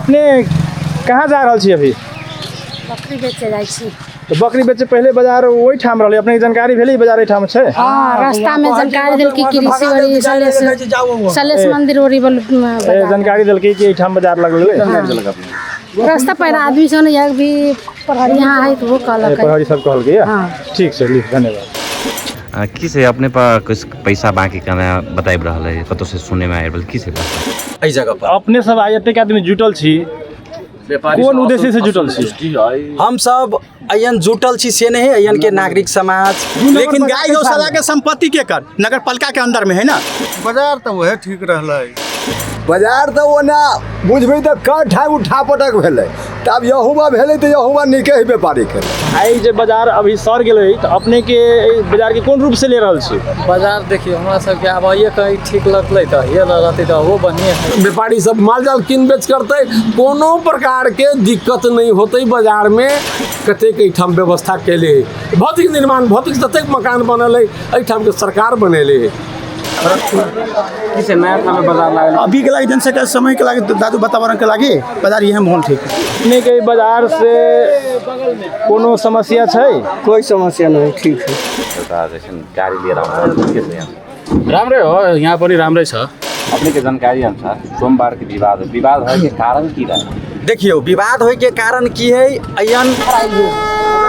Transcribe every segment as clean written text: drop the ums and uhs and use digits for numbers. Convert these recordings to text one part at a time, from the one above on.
अपने कहाँ जा रहल छी अभी? बकरी बेचे जाइ छी। तो बकरी बेचे पहले बाजार वही ठाम रहले, अपने जानकारी भेली बाजार एहि ठाम छै? हाँ, रास्ता में जानकारी दिल की कृषि वाली सलेश मंदिर ओरी बोल जानकारी दिल की एहि ठाम बाजार लगले। रास्ता पर आदमी सन या भी पहाड़ी यहाँ है तो वो कहलक पहाड़ी सब कहल गया। हाँ। ठीक छै, धन्यवाद। की से अपने पर कुछ पैसा बाकी करना बताइब रहल है, कतौ से सुने में आयल की से एहि जगह पर अपने सब आइ एतेक आदमी जुटल छी, कोन उद्देश्य से जुटल छी? हम सब अयन जुटल छी से नहीं, अयन के नागरिक समाज, लेकिन गाय गौशाला के संपत्ति के कर नगर पालिका के अंदर में है ना। बाजार तो वह ठीक रहलै। बाजार तो ओना बुझबै तऽ कट है उठा पटक भेलै, तब यहुँवा भेलै तऽ यहुँवा नीके ही व्यापारी के। आई जे बाजार अभी सर गेलै तो अपने के बाजार के कोन रूप से ले रहल छी? बाजार देखियो हमरा सबके आब ये कहीं ठीक लगलै तऽ ये रहतै तऽ वो बढ़िया है। व्यापारी सब माल जाल किन बेच करते, कोनो प्रकार के दिक्कत नहीं होते। बाजार में कतेक एहिठाम व्यवस्था केले, भौतिक निर्माण भौतिक ततेक मकान बनल है, एहिठाम के सरकार बनेले है। किसे नया थाना बाजार लागल अभी के लागे जनसंख्या समय के लागे दादू वातावरण के लागे बाजार यह मोहन ठीक है। अपने के बाजार से कोनो समस्या छै? कोई समस्या नहीं, ठीक है। गाड़ी लिएर आउँछ राम्रै हो, यहाँ पनि राम्रै छ। अपने के जानकारी अनुसार सोमवार के विवाद है के कारण की रहा? देखियो विवाद होय के कारण की है, अयन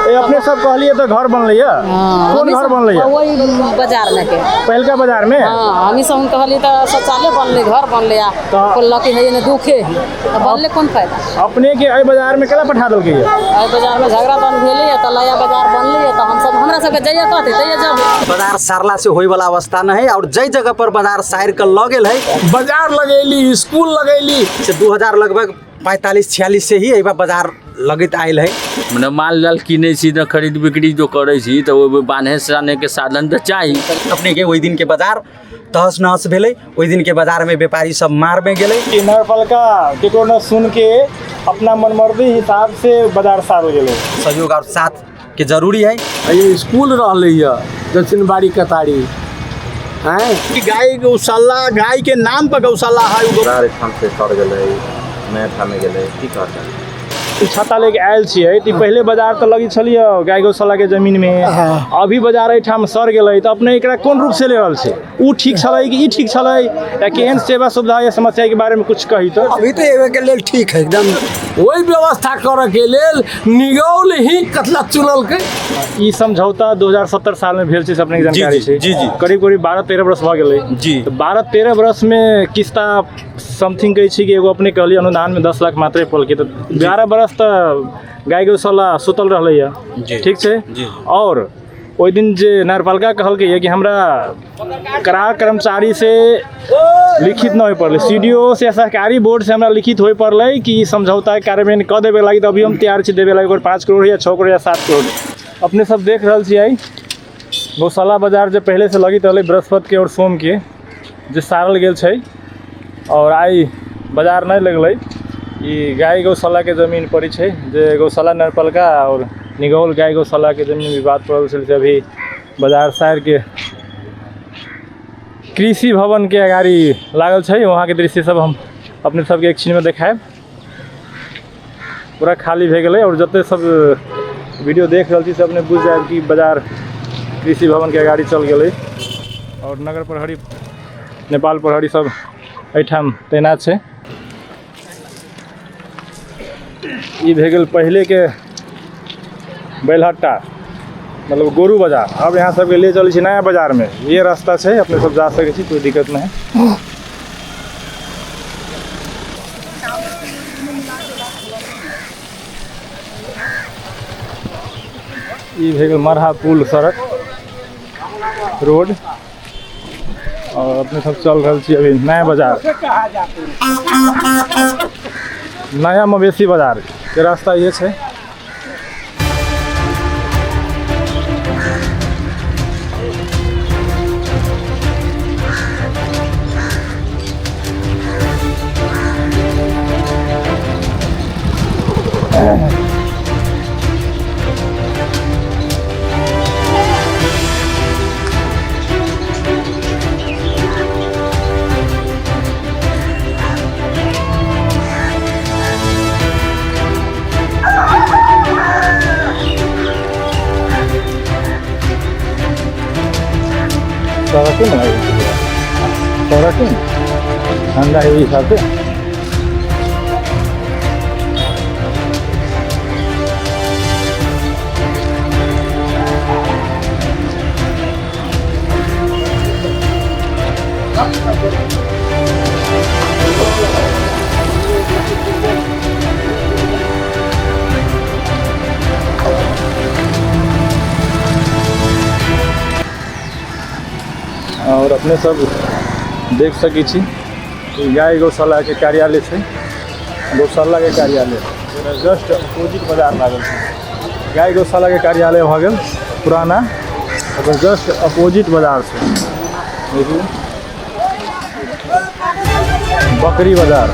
अपने सब कहलिए तो घर बनलै है। कौन घर बनलै है? वही बाजार में के पहलका बाजार में। हाँ, हमी सब कहली तो शौचालय बनले, घर बनले आ बोललक है ने दुखे तो बनले कोन फायदा। अपने के एहि बाजार में केला पठा देलकै है? एहि बाजार में झगड़ा बन भेलै है तो नया बाजार बनले है तो हम सब हमरा सब के जइया कहते तइया जब बाजार सारला से होय वाला अवस्था न है। और जई जगह पर बाजार साइर के लगेल है, बाजार लगेली, स्कूल लगेली से 2000 लगभग 45-46 से ही एबा बाजार लगत आयल है। मने माल जाल किनै छी त खरीद बिक्री जो करै छी त ओ बान्हे साने के साधन त चाही। अपने के ओहि दिन के बाजार तहस नहस भेलै, ओहि दिन के बाजार में व्यापारी सब मार में गेलै। नगर पालिका केकरो न सुन के अपना मनमर्जी हिसाब से बाजार सारल गेलै। सहयोग और साथ के जरूरी है। ये स्कूल रहले है दक्षिणबाड़ी कतारी हैं कि गाय गौशाला, गाय के नाम पर गौशाला है। बाजार ठाम से सर गेलै, नया ठाम में गेलै, की कहता छाता लेके आयल छियै तो पहले बाजार तो लगी छलिए गाय गौशाला के जमीन में, अभी बाजार एहिठाम सर गेलै तो अपने एकरा कोन रूप से ले रहल छै? उ ठीक छलै कि ई ठीक छलै, या केहन सेवा सुविधा या समस्या के बारे में कुछ कही तो? अभी तो एवे के लेल ठीक है एकदम। वही व्यवस्था करे के लेल निगौल ही कतला चुनल के। ई समझौता 2070 साल में भेल छै, अपने के जानकारी छै? जी जी। करीब 12-13 वर्ष भ गेलै जी। तो 12-13 वर्ष में किस्ता समथिंग कहै छी कि एगो अपने कहलिए अनुदान में 10 लाख मात्रे पलके, तो 11 वर्ष तो गाय गौशाला सुतल रहलै है। ठीक छै। और ओहि दिन जे नगरपालिका कहलकै है कि हमरा करार कर्मचारी से लिखित न हो पड़लै, CDO से सहकारी बोर्ड से हमरा लिखित हो पड़लै कि समझौता कार्यान्वयन कऽ देवे लागी, तो अभी हम तैयार छी देवे लागी 5 करोड़ या 6 करोड़ या 7 करोड़। अपने सब देख रहल छियै गौशाला बाजार जे पहले से लगित रहलै बृहस्पति के और सोम के जे सारल गेल छै, और आई बाजार नहीं लगलै। ई गाय गौशाला के जमीन पड़ी छै, जे गौशाला नगरपालिका और निगौल गाय गौशाला के जमीन विवाद पड़ल से अभी बाजार साइर के कृषि भवन के अगाड़ी लागल छै। वहाँ के दृश्य सब हम अपने सबके एक क्षण में देखाएब। पूरा खाली भे गेलै और जते सब वीडियो देख रहल छी से अपने बुझ जाएब कि बाजार कृषि भवन के अगाड़ी चल गेलै, और नगर प्रहरी नेपाल प्रहरी सब एहिठाम तैनात छै। ई भे गेल पहले के बैलहट्टा, मतलब गोरू बाजार। अब यहाँ सबके ले चल छी नया बाजार में, ये रास्ता छै, अपने सब जा सकै छी, कोई दिक्कत नहीं है। ई भे गेल मरहा पुल सड़क रोड, और अपने सब चल रहल छी अभी नया बाजार, नया मवेशी बाजार के रास्ता ये छै। सड़क में सड़क ठंडा है हिसाब से। और अपने सब देख सकै छी गाय गौशाला के कार्यालय है। गौशाला के कार्यालय जस्ट अपोजिट बाजार लागल है। गाय गौशाला के कार्यालय भ गेल पुराना, जस्ट अपोजिट बाजार से देखिए बकरी बाजार।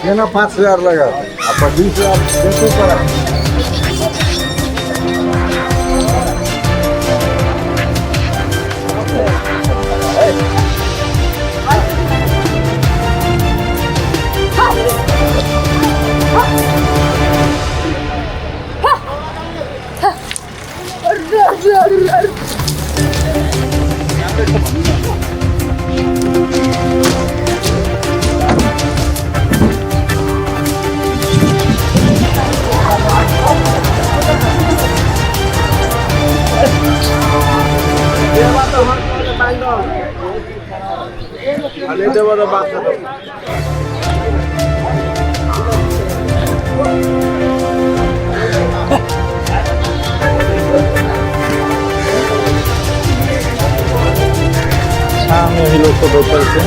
ये ना 5,000 लगा, अब 20,000 देखो पड़ा। में भी लोग तो बैठल छै।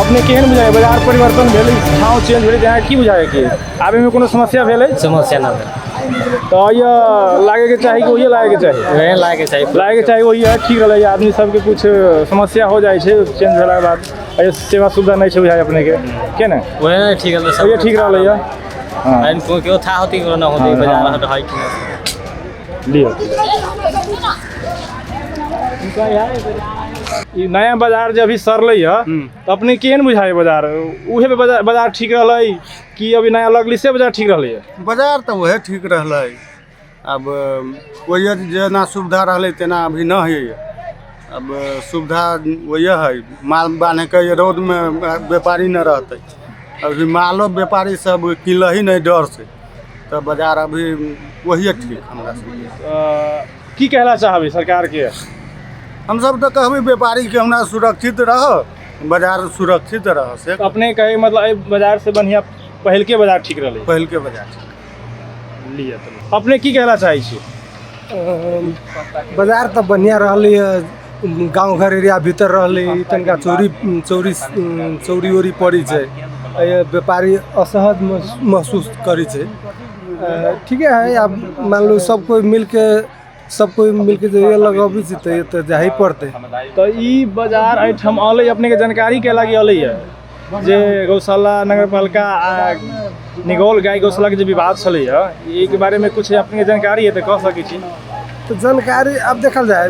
अपने केहन बुझाए बाजार परिवर्तन भेलै, ठाव चेंज भेलै, जहाँ की बुझाए कि आबे में कोनो समस्या भेलै? समस्या ना भेल तो ये लागे के चाही कि वही लागे के चाही? वही लागे के चाही वही है। ठीक रहलै, आदमी सबके कुछ समस्या हो जाए छै चेंज भेला के बाद, ये सेवा सुविधा नहीं छै बुझाए अपने के ना? वही ठीक रहलै, सब ये ठीक रहलै। हां एन को क्यों था होती ना होती बाजार हट है कि लियो। ई नया बाजार जब अभी सरलै है तो अपने केहन बुझाए बाजार? उहे बाजार ठीक रहलै कि अभी नया लगली से बाजार ठीक रहलै है? बाजार तो वह ठीक रहलै, अब वही जना सुविधा रहलै तेना अभी न है। अब सुविधा वही है, माल बांधे के रोड में व्यापारी न रहते, अभी मालो व्यापारी सब किल ही नहीं डर से, तो बाजार अभी वही ठीक हमरा सब। की कहला चाहबे सरकार के? हम सब तो कहबे व्यापारी के हमरा सुरक्षित रह, बाजार सुरक्षित रह से। अपने कहे मतलब बाजार से बढ़िया पहल के बाजार ठीक रहलै? पहल के बाजार लिया। तो अपने की कहला चाहे छी? बाजार तो बढ़िया रहलै है, गाँव घर एरिया भीतर रहलै, तनिका चोरी ओरी पड़ी छै, व्यापारी असहज महसूस करी छै। ठीक है, अब मान लो सब कोई मिल के जरिए लगाबी छै तो जाही पड़ते। तो ई बाजार एठम अलै, अपने के जानकारी के लागी अलै है जे गौशाला नगरपालिका निगौल गाय गौशाला के जो विवाद चलै है, ई के बारे में कुछ अपने के जानकारी है तो कह सकै छी? तो जानकारी अब देखल जाए,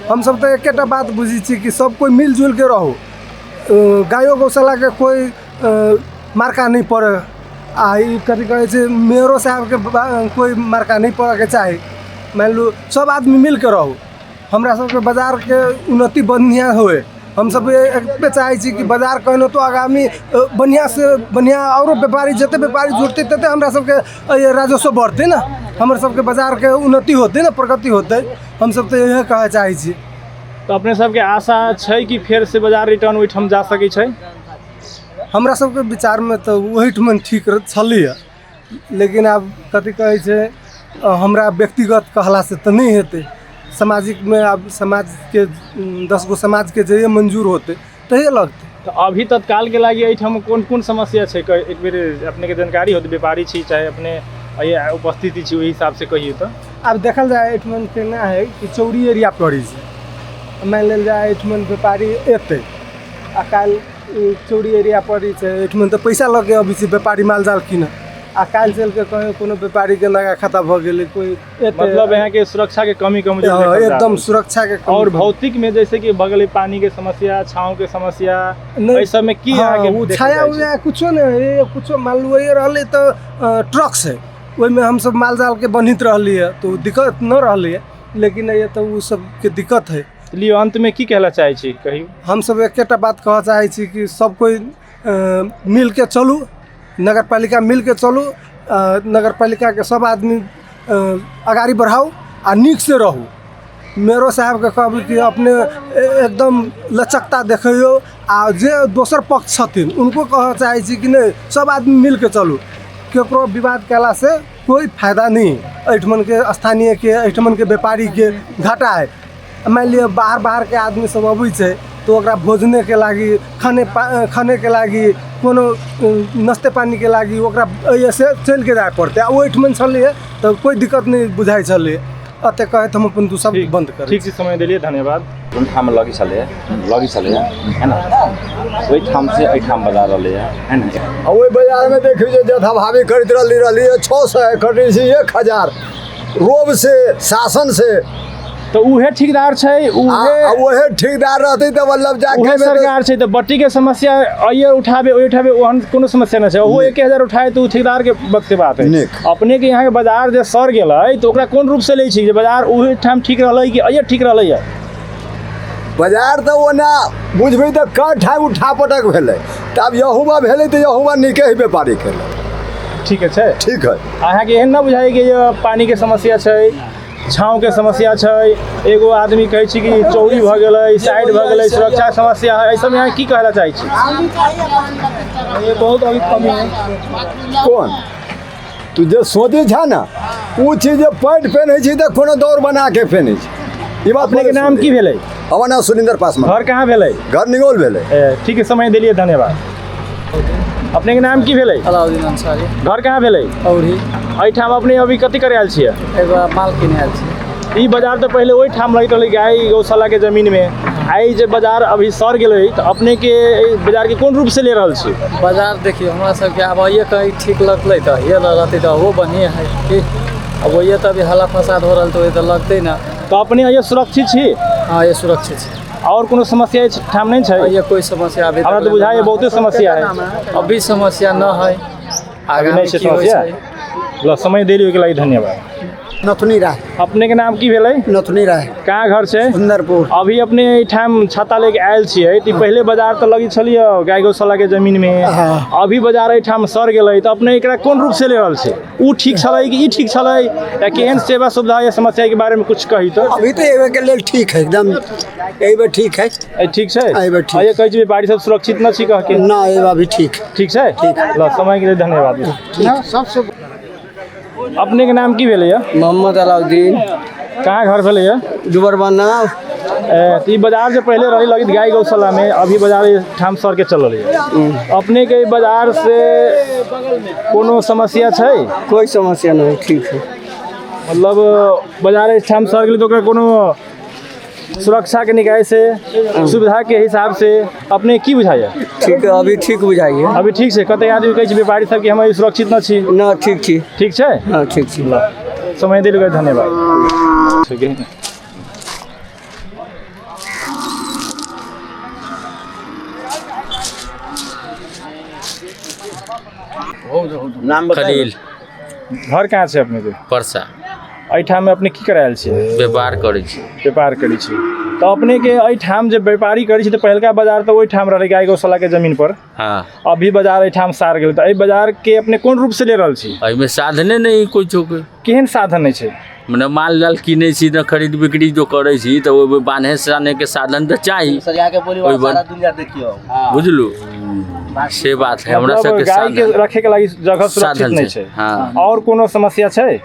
हम सब तो एकेटा बात बुझी छी कि सब कोई मिलजुल के रहो, गायो गौशाला के कोई मार्का नहीं पड़े। आ कथी कहै छै, मेयरो साहब के कोई मार्का नहीं पड़े के चाही। मान लो सब आदमी मिल के रहो, हमरा सबके बाजार के उन्नति बढ़िया होए। हम सब पे चाहे छी कि बाजार कहनो तो आगामी बढ़िया से बढ़िया और व्यापारी जते व्यापारी जुड़ते तते हमरा सबके राजस्व बढ़ते ना, हमर सबके बाजार के उन्नति होते ना, प्रगति होते। हम सब तो यही कहे चाहे छी। तो अपने सबके आशा छै कि फिर से बाजार रिटर्न ओहिठाम जा सकै छै? हमरा सबके विचार में तो वहीठमन ठीक छलै, लेकिन अब कथी कहै छै, हमरा व्यक्तिगत कहला से तो नहीं हेतै। सामाजिक में अब समाज के 10 गो समाज के जरिए मंजूर होते तो ये लगते। तो अभी तत्काल के लागी एहिठाम कोन कोन समस्या छै? एक बेर अपने के जानकारी होते, व्यापारी छी चाहे अपने उपस्थिति छी, वही हिसाब से कहिए तो। अब देखल जाए एठमन केना है कि चौरी एरिया पड़ी छै, मान लेल जाए एठमन व्यापारी एतै आ काल चौरी एरिया पड़ी छै, एठमन तो पैसा लगे अभी से व्यापारी माल जाल किन, आ काल्हि चल के कहीं कोनो व्यापारी के नया खाता भ गेलै कोई मतलब यहाँ के सुरक्षा के कमी एकदम सुरक्षा के कमी। और भौतिक में जैसे कि बगल पानी के समस्या, छाँव के समस्या, इस सब में की हाँ, आगे वो छाया उया कुछो नहीं, कुछो मान लो ये रहले तो ट्रक से ओहिमे हम सब माल जाल के बनित रहली है तो दिक्कत न रहली है, लेकिन ये तो वो सब के दिक्कत है। लिए अंत में की कहला चाहे छी कहियो? हम सब एकेटा बात कह चाहे छी कि सब कोई मिल के चलू, नगर पालिका मिल के चलू, नगर पालिका के सब आदमी अगाड़ी बढ़ाओ आ नीक से रहू। मेरो साहब के कहब कि अपने एकदम लचकता देखियो आ जे दोसर पक्ष छथिन उनको कह चाहे छी कि नहीं सब आदमी मिल के चलू, केकरो विवाद कला से कोई फायदा नहीं। एठमन के स्थानीय के, एठमन के व्यापारी के घाटा है। मान लिया बाहर के आदमी सब अबै छै तो ओकरा भोजने के लागी, खाने के लागी, कोनो नाश्ते पानी के लागी ओकरा ऐसे चल के जाए पड़ते। आ ओहिठमन छलिए तो कोई दिक्कत नहीं बुझाई छलिए। अते कहे हम अपन तू सब बंद कर। ठीक समय दिलिए, धन्यवाद। जोन ठाम लगी चले है ना, वही ठाम से एहि ठाम बाजार रहले है ना। ओहि बाजार में देखियो जे जथा भावी खरीद रहली 600 खरीद छी 1000 रोब से, शासन से। तो उहे ठेकेदार छै, उहे ठेकेदार रहते तो मतलब जाके उहे सरकार छै। तो बट्टी के समस्या आइए उठाबे ओहन कोनो समस्या न छै। वो 1000 उठाए तो ठेकेदार के वक्त के बात है। अपने के यहाँ के बाजार जे सर गेलै तो ओकरा कोन रूप से लै छी जे बाजार उहे ठाम ठीक रहलै कि आइए ठीक रहलै है? बाजार तो ओना बुझबै तो कई ठाम उठा पटक भेलै, तब यहुमा भेलै तो यहुमा निके ही व्यापारी केलै। ठीक है, ठीक है। अहाँ के एहन न बुझाइ कि पानी के समस्या छै, छाँव के समस्या छै, एगो आदमी कहै छी कि चोरी भ गेलै, साइड भ गेलै, सुरक्षा समस्या है, ऐसा में यहाँ की कहला चाहे छी? ये बहुत अभी कमी है। कौन तू जे सोचे छ ना वो चीज पैंट पहने छी तो कोनो दौड़ बना के पहने छी। ई बात अपने के नाम की भेलै? हमर नाम सुनिंदर पासवान। घर कहाँ भेलै? घर निगोल भेलै। ठीक है, समय दिलिए, धन्यवाद। अपने के नाम की भेलै? अलाउद्दीन अंसारी। घर कहाँ भेलै? औरी। एहिठाम अपने अभी कथी करे आयल छियै? एगो माल किने आयल छी। ई बाजार तो पहले वही ठाम लगित रहलै गाय गौशाला के जमीन में। आई जे बाजार अभी सर गेलै तो अपने के बाजार के कोन रूप से ले रहल छी? बाजार देखियो हमरा सबके अब ये कहीं ठीक लगलै तो ये लगतै तो वो बढ़िया है कि अब ये तो अभी हल्ला फसाद हो रहल तो ये तो लगतै ना। तो अपने ये सुरक्षित छी? हाँ, ये सुरक्षित छै। और कोनो समस्या ठाम नहीं छै? ये कोई समस्या अभी हमरा तो बुझाय बहुते समस्या है। अभी समस्या न है, आगे नहीं छै समस्या। ल समय देलियो के लागि धन्यवाद। नथुनी राय। अपने के नाम की भेलै? नथुनी राय। कहाँ घर छै? सुंदरपुर। अभी अपने ठाम छाता लेके आयल छियै तो पहले बाजार तो लगी छलिए गाय गौशाला के जमीन में। अभी बाजार ठाम सर गेलै तो अपने एकरा कोन रूप से ले रहल छै? उ ठीक छलै कि ई ठीक छलै या केहन सेवा सुविधा या समस्या के बारे में कुछ कही तो? अभी तो एबे के लेल ठीक है, एकदम एबे ठीक है। ठीक छै? एबे ठीक। ये कहै छै व्यापारी सब सुरक्षित न छी कह के? ना, एबे अभी ठीक। ठीक छै? ठीक। ल समय के लिए धन्यवाद। ठीक सबसे। अपने के नाम की भेलै? मोहम्मद अलाउद्दीन। कहाँ घर भेलै? दुबरबन्ना। तो बाजार से पहले रही लगित गाय गौशाला में, अभी बाजार ठाम सर के चल रही है। अपने के बाजार से कोनो समस्या छै? कोई समस्या नहीं, ठीक है। मतलब बाजार ठाम सर गेलै तो ओकरा कोनो सुरक्षा के निकाय से, सुविधा के हिसाब से अपने की बुझाइए? ठीक है, अभी ठीक बुझाइए। अभी ठीक छै? कते आदमी कहै छै व्यापारी सब कि हम सुरक्षित न छी? ना, ठीक छी। ठीक छै? हाँ, ठीक छी। समय दिल धन्यवाद। ठीक है। नाम खलील। घर कहाँ छै अपने के? परसा। एहिठाम में अपने की करायल छियै? व्यापार करै छी। व्यापार करै छी। तो अपने के एहिठाम जब व्यापारी करै छी तो पहलका बाजार तो ओहिठाम रहलै गाय गौशाला के जमीन पर। हाँ। अभी बाजार एहिठाम सार गेल तो एहि बाजार के अपने कोन रूप से ले रहल छी? एहिमे साधने नहीं कोई चौके। केहन साधन नहीं छै? मने माल जाल किनै छी न खरीद बिक्री जो करै छी तो ओहि बान्हे साने के साधन तो चाही। बुझलू से बात है। हमरा सबके गाय के रखे के लागि जगह सुरक्षित नहीं छै। हाँ। और कोनो समस्या छै?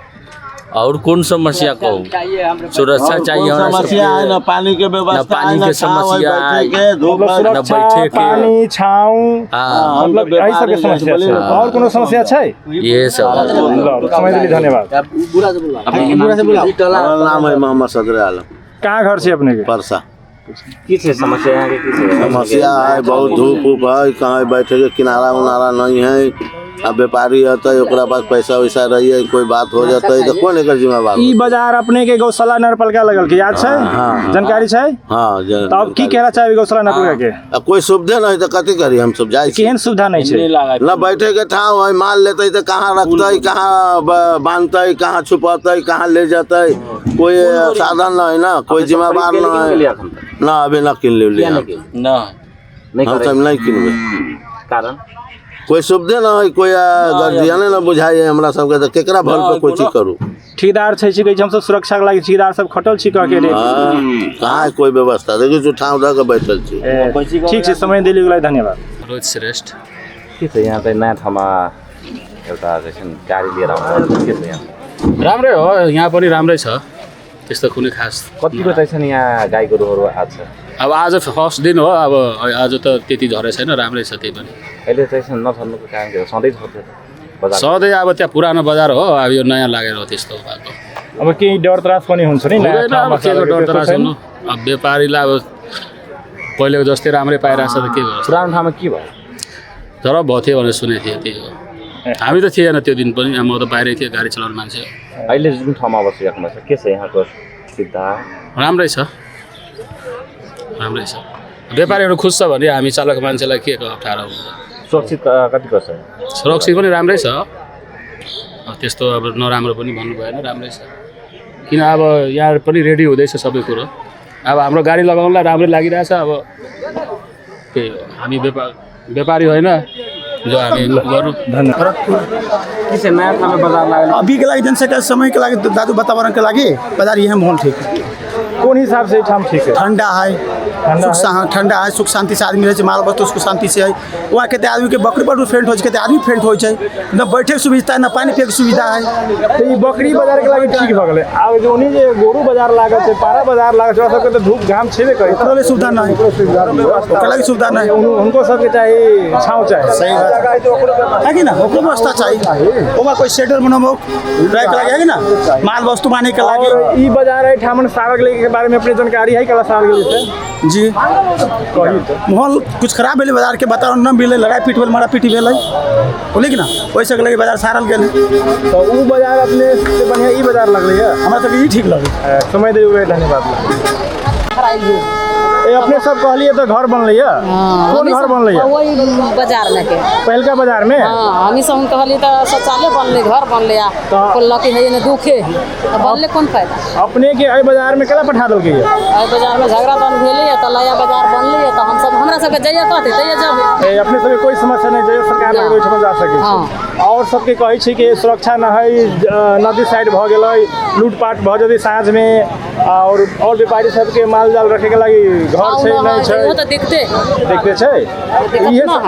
और कौन समस्या कहूँ? सुरक्षा चाहिए हमरा समस्या है ना, पानी के व्यवस्था, पानी के समस्या है, न बैठे के, पानी छाँव, मतलब यही सब के समस्या छै। और कोनो समस्या छै? ये सब। समय दिली धन्यवाद। नाम है मोहम्मद सदर आलम। कहाँ घर छै अपने के? परसा। की छै समस्या यहाँ के? की छै समस्या है? बहुत धूप है, कहाँ बैठे के किनारा उनारा नहीं है, अब व्यापारी आता है ओकरा पास पैसा वैसा रही है कोई बात हो जाता है तो कौन एकर जिम्मेवार ई बाजार अपने के गौशाला नगरपालिका लगल के याद छै जानकारी छै हाँ तो अब की कहना चाहे गौशाला नगरपालिका के अब कोई सुविधा नहीं तो कथी करी हम सब जाए केहन सुविधा नहीं छै ना बैठे के ठाव है माल लेते तो कहाँ रखते कहाँ बांधते कहाँ छुपाते कहाँ ले जाते कोई साधन नहीं ना कोई जिम्मेवार नहीं ना अभी ना किन लिया हम सब नहीं किनबे कारण कोई सुविधे ना है कोई गार्जियने ना बुझाई हमरा सबके तो केकरा भर पे कोई चीज करू ठेकेदार छै कि हम सब सुरक्षा के लागि ठेकेदार सब खटल छी के रे कहाँ कोई व्यवस्था देखियो जो ठाव द के बैठल छी ठीक छै समय देली लागि धन्यवाद रोज श्रेष्ठ के छ यहाँ चाहिँ नयाँ ठाउँमा एउटा चाहिँ गाडी लिएर आउनु के छ यहाँ राम्रै हो यहाँ पनि राम्रै छ त्यस्तो कुनै खास कतिको चाहिँ छन् यहाँ गाई गोरुहरू आज अब आज फर्स्ट दिन हो अब आज त त्यति झरे छैन राम्रै छ त्यही पनि अहिले चाहिँ नछर्नुको कारण के हो सधैँ झर्छ बजार सधैँ अब त्यहाँ पुरानो बजार हो अब यो नयाँ लागेर हो त्यस्तो भएको अब केही डर त्रास पनि हुन्छ नि हुँदैन अब केको डर त्रास हुनु अब व्यापारीलाई अब पहिलेको जस्तै राम्रै पाइरहेको छ त के गर्छ पुरानो ठाउँमा के भयो झरप भएको थियो भनेर सुनेको थिएँ त्यही हो हामी त थिएन त्यो दिन पनि म त बाहिरै थिएँ गाडी चलाउने मान्छे अहिले जुन ठाउँमा बसिराख्नु छ के छ यहाँको सुविधा राम्रै छ राम्रै छ व्यापारीहरू खुस छ भने हामी चालक मान्छेलाई के अप्ठ्यारो हुन्छ सुरक्षित कतिको छ सुरक्षित पनि राम्रै छ त्यस्तो अब नराम्रो पनि भन्नु भएन राम्रै छ किन अब यहाँ पनि रेडी हुँदैछ सबै कुरो अब हाम्रो गाडी लगाउनलाई राम्रै लागिरहेछ अब त्यही हो हामी व्यापारी होइन जो हामी गर्नु धन्यवाद के छ नयाँ ठाउँमा बजार लाग्यो अभी के लागि जनसंख्या समय के लागि दादू वातावरण के लागि बाजार यह माहौल ठीक है कौन हिसाब से ठाम ठीक है ठंडा है ठंडा है सुख शांति से आदमी रहे माल वस्तु उसको शांति से है वहाँ कहते आदमी के बकरी पर फेंट हो कहते आदमी फेंट हो न बैठे के सुविधा है न पानी पिए के सुविधा है तो ये बकरी बाजार के लागि ठीक भ गेलै आब जो उनी जे गोरू बाजार लागत छै पारा बाजार लागत छै सबके तो धूप घाम छेबे करे ओकरा सुविधा नहीं ओकरा लागि सुविधा नहीं उनको सबके चाहिए छाव चाहिए सही बात है कि ना ओकरो व्यवस्था चाहिए ओमा कोई शेडर बनाबो रहे के लागि है कि ना माल वस्तु माने के लागि ई बाजार है ठामन सारक लेके के बारे में अपनी जानकारी है कला साल गेल छै जी कही तो माहौल कुछ खराब भेलै बाजार के वातावरण न मिले लड़ाई पीट भेल मारा पीटी भेलै बोले कि ना वैसे के लगे बाजार सारल गेल तो उ बाजार अपने से बढ़िया ई बाजार लगलै है हमरा सबके ई ठीक लगे समय देबै धन्यवाद ए अपने सब कहलिए तो घर बनलै है कौन घर बनलै है वही बाजार में के पहलका बाजार में हां हमी सब कहली तो शौचालय बनले घर बनले आ लकी है ने दुखे तो बनले कौन फायदा अपने के ए बाजार में केला पठा देलकै है ए बाजार में झगड़ा बन भेलै त नया बाजार बनलै त हम सब हमरा सब के जइया कहते तइया जाबे ए अपने सब कोई समस्या नहीं जइया सरकार लग ओइ ठमा जा सके हां और सबके कहै छै कि सुरक्षा न है नदी साइड भ गेलै लूटपाट भ जेतै साँझ में और व्यापारी सबके माल जाल रखे के लागि घर छै नहीं छै वो तो देखते छै ये हां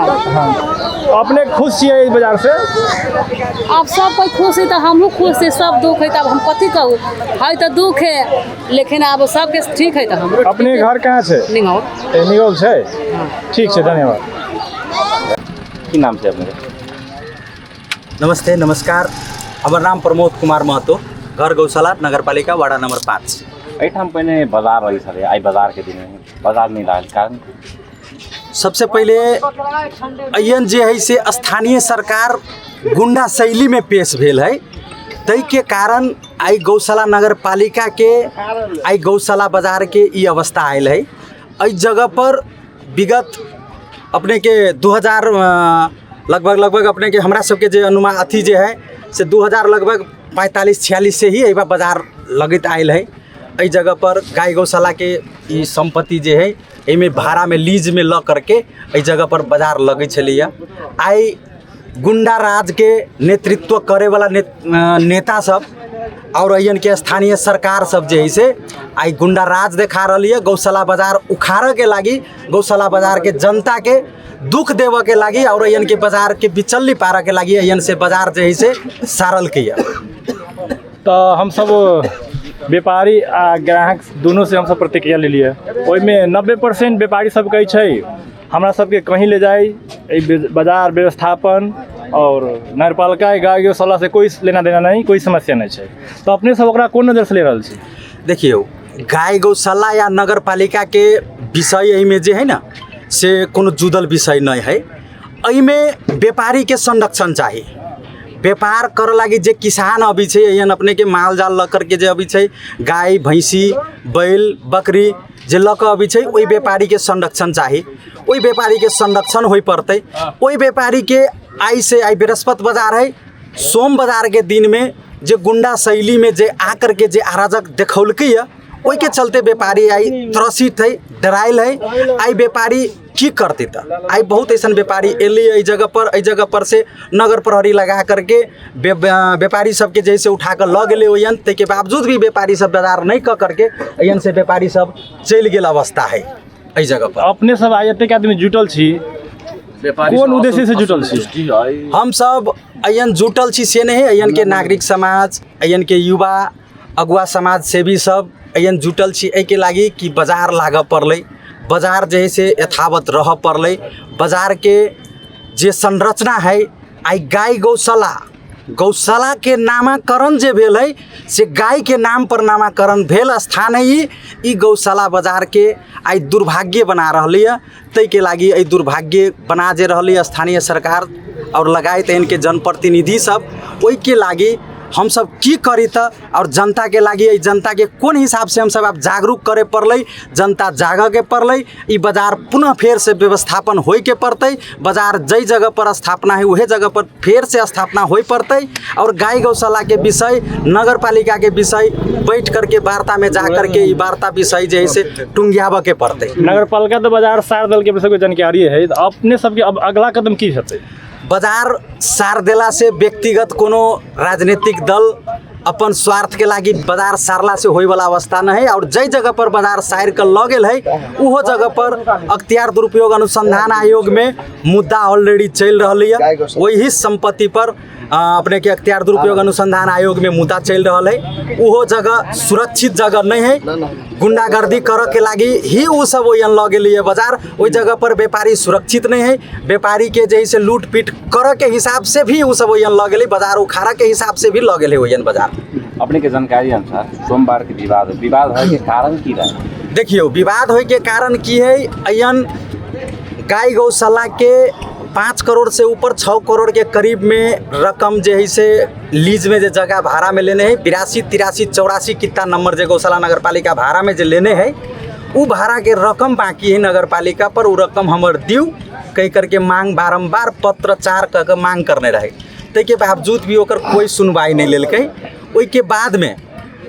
अपने खुश छियै इस बाजार से अब सब कोई खुश है तो हमहू खुश है सब दुख है तब हम कथी कहू है तो दुख है लेकिन अब सबके ठीक है तो हम अपने घर कहाँ छै निगौल निगौल छै ठीक छै धन्यवाद की नाम छै अपने नमस्ते नमस्कार हमर नाम प्रमोद कुमार महतो घर गौशाला नगरपालिका वार्ड नंबर 5 एठाम पहिने बाजार रही छ आई बाजार के दिन बाजार नहीं रहल कारण सबसे पहले अयन जे है से स्थानीय सरकार गुंडा शैली में पेश भेल है तई के कारण आई गौशाला नगरपालिका के आई गौशाला बाजार के ई अवस्था आयल है इस जगह पर विगत अपने के 2000 लगभग अपने के हमरा सबके जे अनुमान अथी जे है से 2000 लगभग 45-46 से ही एबा बाजार लगत आयल है इस जगह पर गाय गौशाला के ई संपत्ति जे है एमे भाड़ा में लीज में ल करके इस जगह पर बाजार लगे छलिया आई गुंडा राज के नेतृत्व करे वाला नेता सब और अयन के स्थानीय सरकार सब जे है से आई गुंडा राज देखा रही है गौशाला बाजार उखाड़ के लागी गौशाला बाजार के जनता के दुख देव के लागी और अयन के बाजार के बिचल्ली पारा के लागी अयन से बाजार जे है से सारल के तो हम सब व्यापारी आ ग्राहक दोनों से हम सब प्रतिक्रिया ले लिए ओहि में 90% व्यापारी सब कहै छै हमरा सबके कहीं ले जाए बाजार व्यवस्थापन और नगरपालिका गाय गौशाला से कोई लेना देना नहीं कोई समस्या नहीं है तो अपने सब ओकरा कोन नजर से ले रहल छी देखियो गाय गौशाला या नगरपालिका के विषय में जे है ना से कोनो जुदल विषय नहीं है एहिमे व्यापारी के संरक्षण चाहिए। व्यापार कर लागी जे किसान अभी छै यहाँ अपने के माल जाल ल करके जे अभी छै गाय भैंसी बैल बकरी जे ल के अभी छै ओहि व्यापारी के संरक्षण चाहिए। ओहि व्यापारी के संरक्षण होई पड़ते। ओहि व्यापारी के आई से आई बृहस्पति बाजार है, सोम बाजार के दिन में जे गुंडा शैली में जे आकर के जे अराजक देखौलकै है, ओहि के चलते व्यापारी आई त्रसित है, डराइल है। आई व्यापारी की करते त आई बहुत ऐसा व्यापारी एली एहि जगह पर से नगर प्रहरी लगा करके व्यापारी सबके जैसे उठा कर ल गेले ओयन, ताहि बावजूद भी व्यापारी सब बाजार नहीं क करके अयन से व्यापारी सब चल गेल अवस्था है। एहि जगह पर अपने सब एतेक आदमी जुटल छी, कोन उद्देश्य से जुटल छी? हम सब अयन जुटल छी से नहीं, अयन के नागरिक समाज, अयन के युवा अगुआ समाज सेवी सब अयन जुटल छी एहि के लागी कि बाजार लाग पड़लै, बाजार जे है से यथावत रह पड़लै। बाजार के जे संरचना है आई गाय गौशाला के नामाकरण जे भेल है से गाय के नाम पर नामाकरण भेल स्थान है। ई गौशाला बाजार के आई दुर्भाग्य बना रही है। तै के लागी आई दुर्भाग्य बना जे रही स्थानीय सरकार और लगायत इनके जनप्रतिनिधि सब, ओहि के लागी हम सब की करी त और जनता के लागी जनता के कौन हिसाब से हम सब आप जागरूक करे पड़लै, जनता जाग के पड़लै। ई बाजार पुनः फेर से व्यवस्थापन होय के पड़तै। बाजार जई जगह पर स्थापना है वही जगह पर फेर से स्थापना होय पड़तै। और गाय गौशाला के विषय नगर पालिका के विषय बैठ करके वार्ता में जा करके ई वार्ता विषय जे है से टुंगियाब के पड़तै। नगर पालिका तो बाजार सार दल के विषय जानकारी है, अपने सबके अब अगला कदम की हेतै? बाजार सार देला से व्यक्तिगत कोनो राजनीतिक दल अपन स्वार्थ के लागी बाजार सारला से होय वाला अवस्था नहीं है। और जई जगह पर बाजार सार कर ल गेल है उहो जगह पर अख्तियार दुरुपयोग अनुसंधान आयोग में मुद्दा ऑलरेडी चल रही है। वही संपत्ति पर अपने के अख्तियार दुरुपयोग अनुसंधान आयोग में मुद्दा चल रहा है। उहो जगह सुरक्षित जगह नहीं है, गुंडागर्दी कर के लागी ही वो सब वही ल गेली है बाजार। वही जगह पर व्यापारी सुरक्षित नहीं है, व्यापारी के जैसे लूट पीट कर के हिसाब से भी वो सब वही ल गेली बाजार, उखाड़ा के हिसाब से भी ल गेले वही बाजार। अपने के जानकारी अनुसार सोमवार के विवाद होय के कारण की रहे? देखियो विवाद होय के कारण की है, अयन गाय गौशाला के 5 करोड़ से ऊपर 6 करोड़ के करीब में रकम जे है से लीज में जे जगह भाड़ा में लेने हैं 82, 83, 84 कितना नंबर जे गौशाला नगर पालिका भाड़ा में जे लेने हैं वो भाड़ा के रकम बाकी है नगर पालिका पर। वो रकम हमर दियो कह करके मांग बारंबार पत्रचार कर मांग करने रहे, ते के बावजूद भी ओकर कोई सुनवाई नहीं लेलकै। ओहि के बाद में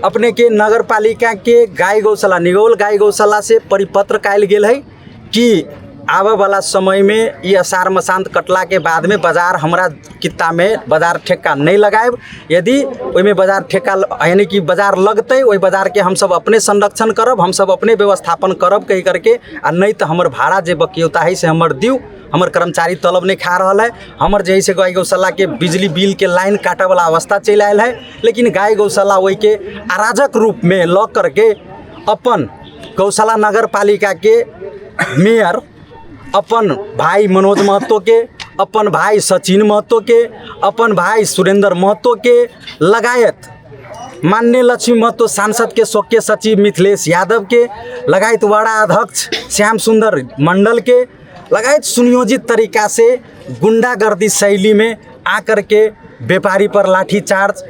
अपने के नगर पालिका के गाय गौशाला निगौल गाय गौशाला से परिपत्र कायल गेल है कि आवे वाला समय में ये असार मसांत कटला के बाद में बाजार हमरा कित्ता में बाजार ठेका नहीं लगाएब। यदि ओहि में बाजार ठेका यानी कि बाजार लगते वही बाजार के हम सब अपने संरक्षण करब, हम सब अपने व्यवस्थापन करब कह करके, आ नहीं तो हमर भाड़ा जे बकियौता है से हमर दियो। हमर कर्मचारी तलब नहीं खा रहा है, हमर जैसे गाय गौशाला के बिजली बिल के लाइन काटे वाला अवस्था चल आयल है। लेकिन गाय गौशाला वही के अराजक रूप में ल करके अपन गौशाला नगर पालिका के मेयर अपन भाई मनोज महतो के, अपन भाई सचिन महतो के, अपन भाई सुरेंद्र महतो के लगायत माननीय लक्ष्मी महतो सांसद के शोक सचिव मिथिलेश यादव के लगायत वार्ड अध्यक्ष श्याम सुंदर मंडल के लगायत सुनियोजित तरीका से गुंडागर्दी शैली में आकर के व्यापारी पर लाठीचार्ज,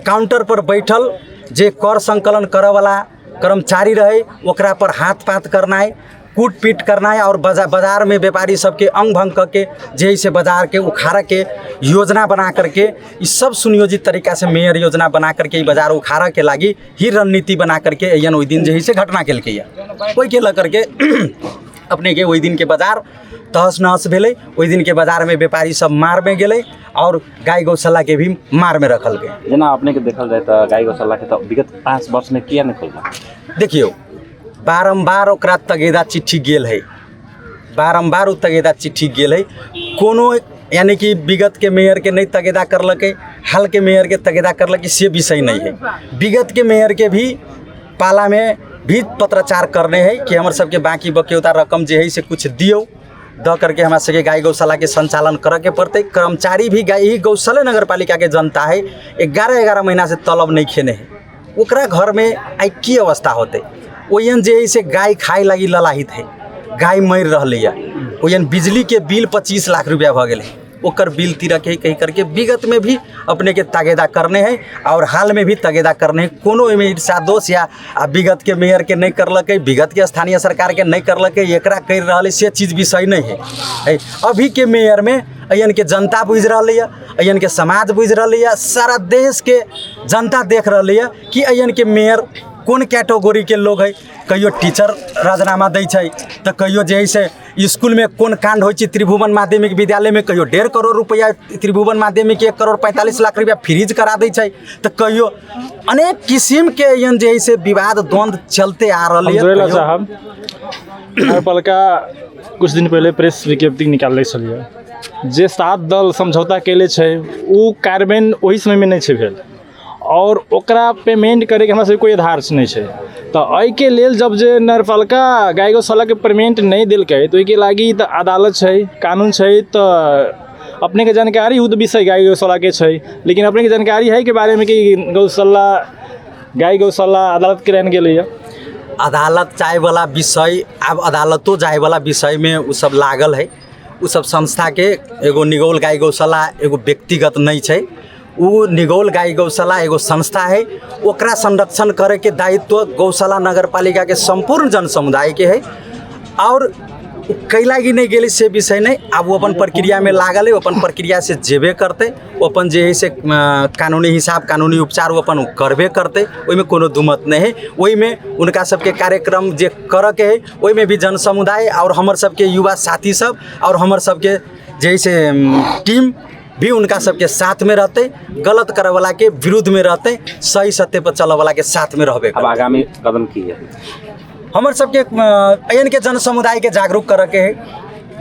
काउंटर पर बैठल जे कर संकलन करे वाला कर्मचारी रहे ओकरा पर हाथ पात करना है, कूट पीट करना है और बाजार में व्यापारी सबके अंग भंग करके जैसे बाजार के उखाड़ा के योजना बना करके इस सब सुनियोजित तरीका से मेयर योजना बना करके बाजार उखाड़ा के लागी ही रणनीति बना करके अयन वही दिन जैसे घटना के वही के लग करके अपने के वही दिन के बाजार तहस नहस भेले। वही दिन के बाजार में व्यापारी सब मार में गेले और गाय गौशाला के भी मार में रखल गए। जेना अपने के देखल जाए तो गाय गौशाला के तो विगत 5 वर्ष में किया नहीं खोलना? देखियो बारंबार ओकरा तगेदा चिट्ठी गेल है, बारंबार तगेदा चिट्ठी गेल है। कोनो यानी कि विगत के मेयर के नहीं तगेदा करलकै, हाल के मेयर के तगेदा करलकै से विषय नहीं है। विगत के मेयर के भी पाला में भी पत्रचार करने हैं कि हमारे सबके बाकी बकियौता रकम जे है से कुछ दियो द करके हमारे सबके गाय गौशाला के संचालन करे के पड़ते। कर्मचारी भी गाय गौशाला नगर पालिका के जनता है 11-11 महीना से तलब नहीं खेने है, ओकरा घर में आई की अवस्था होते। ओयन जे है से गाय खाए लगी ललाहित है, गाय मर रही है। ओहन बिजली के बिल 25 लाख रुपया भ गेल ओकर बिल तीरक है कहीं करके विगत में भी अपने के तगेदा करने हैं और हाल में भी तगेदा करने हैं। कोनो में ईर्षा दोष या विगत के मेयर के नहीं करलक, विगत के स्थानीय सरकार के नहीं करलक, एकरा कर रहा से चीज़ विषय नहीं है। अभी के मेयर में अयन के जनता बुझ रही है, अयन के समाज बुझ रही है, सारा देश के जनता देख रही है कि अयन के मेयर कौन कैटेगरी के लोग है। कहियो टीचर राजीनामा दै छै तो कहियो जे है से स्कूल में कौन कांड हो त्रिभुवन माध्यमिक विद्यालय में कहियो 1.5 करोड़ रुपया त्रिभुवन माध्यमिक 1 करोड़ 45 लाख रुपया फ्रीज करा दै छै तो कहियो अनेक किस्म के यन जे है से विवाद द्वंद्व चलते आ रही है। साहब नगरपालिका कुछ दिन पहले प्रेस विज्ञप्ति निकालने छलिए जे 7 दल समझौता केले छै उ कार्यान्वयन वही समय में नहीं छै भेल और ओकरा पेमेंट करे के हमरा सबके कोई आधार नहीं छै। तो एहि के लेल जब जे नगरपालिका गाय गौशाला के पेमेंट नहीं दिलकै तो एहि के लागी तो अदालत छै, कानून छै, तो अपने के जानकारी उ विषय गाय गौशाला के छै, लेकिन अपने के जानकारी है के बारे में कि गाय गौशाला अदालत के रहन गेलै अदालत जाए वाला विषय अब अदालतों जाए वाला विषय में उ सब लागल है। उ सब संस्था के एगो निगौल गाय गौशाला एगो व्यक्तिगत नहीं छै, उ निगौल गाय गौशाला एगो संस्था है। ओकरा संरक्षण करे के दायित्व गौशाला नगरपालिका के संपूर्ण जन समुदाय के है और कैलागी नहीं गेली से विषय नहीं। अब वो अपन प्रक्रिया में लागल है, अपन प्रक्रिया से जेबे करते, अपन जे है से कानूनी हिसाब कानूनी उपचार वो अपन करबे करते, ओई में कोनो दुमत नहीं है। ओई में उनका सबके कार्यक्रम जे कर के है ओई में भी जन समुदाय और हमर सबके युवा साथी सब और हमर सबके जैसे टीम भी उनका सबके साथ में रहते, गलत करे वाला के विरुद्ध में रहते, सही सत्य पर चले वाला के साथ में रहबे। अब आगामी कदम की है? हमर सबके अयन के जन समुदाय के जागरूक करे के है।